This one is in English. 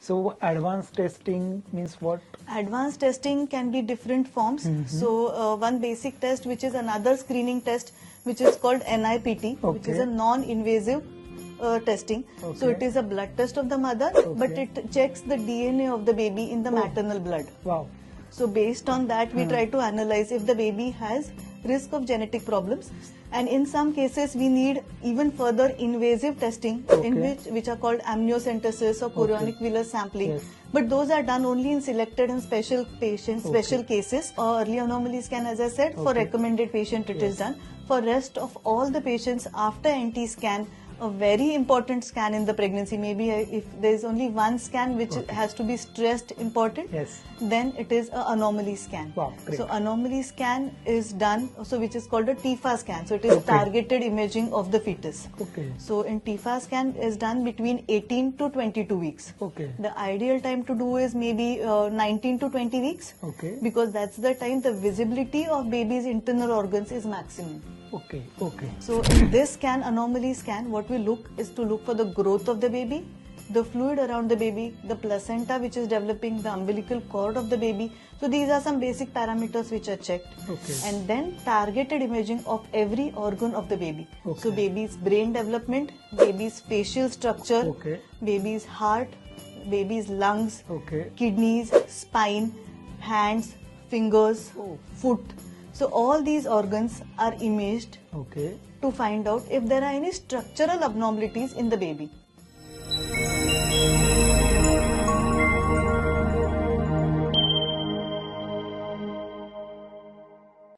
So advanced testing means what? Advanced testing can be different forms. So one basic test, which is another screening test, which is called NIPT, which is a non-invasive testing. So it is a blood test of the mother, but it checks the DNA of the baby in the maternal blood. Wow. So based on that, we try to analyze if the baby has risk of genetic problems, and in some cases we need even further invasive testing, in which are called amniocentesis or chorionic villus sampling. But those are done only in selected and special patients, special cases. Early anomaly scan, as I said, for recommended patient it is done. For rest of all the patients, after NT scan, a very important scan in the pregnancy, maybe if there is only one scan which has to be stressed important, then it is an anomaly scan. Wow, so anomaly scan is done, so which is called a TIFA scan. So it is targeted imaging of the fetus. So in TIFA scan is done between 18 to 22 weeks. The ideal time to do is maybe 19 to 20 weeks, because that's the time the visibility of baby's internal organs is maximum. So in this scan, anomaly scan, what we look is to look for the growth of the baby, the fluid around the baby, the placenta which is developing, the umbilical cord of the baby. So these are some basic parameters which are checked. And then targeted imaging of every organ of the baby. So baby's brain development, baby's facial structure, baby's heart, baby's lungs, kidneys, spine, hands, fingers, foot. So all these organs are imaged to find out if there are any structural abnormalities in the baby.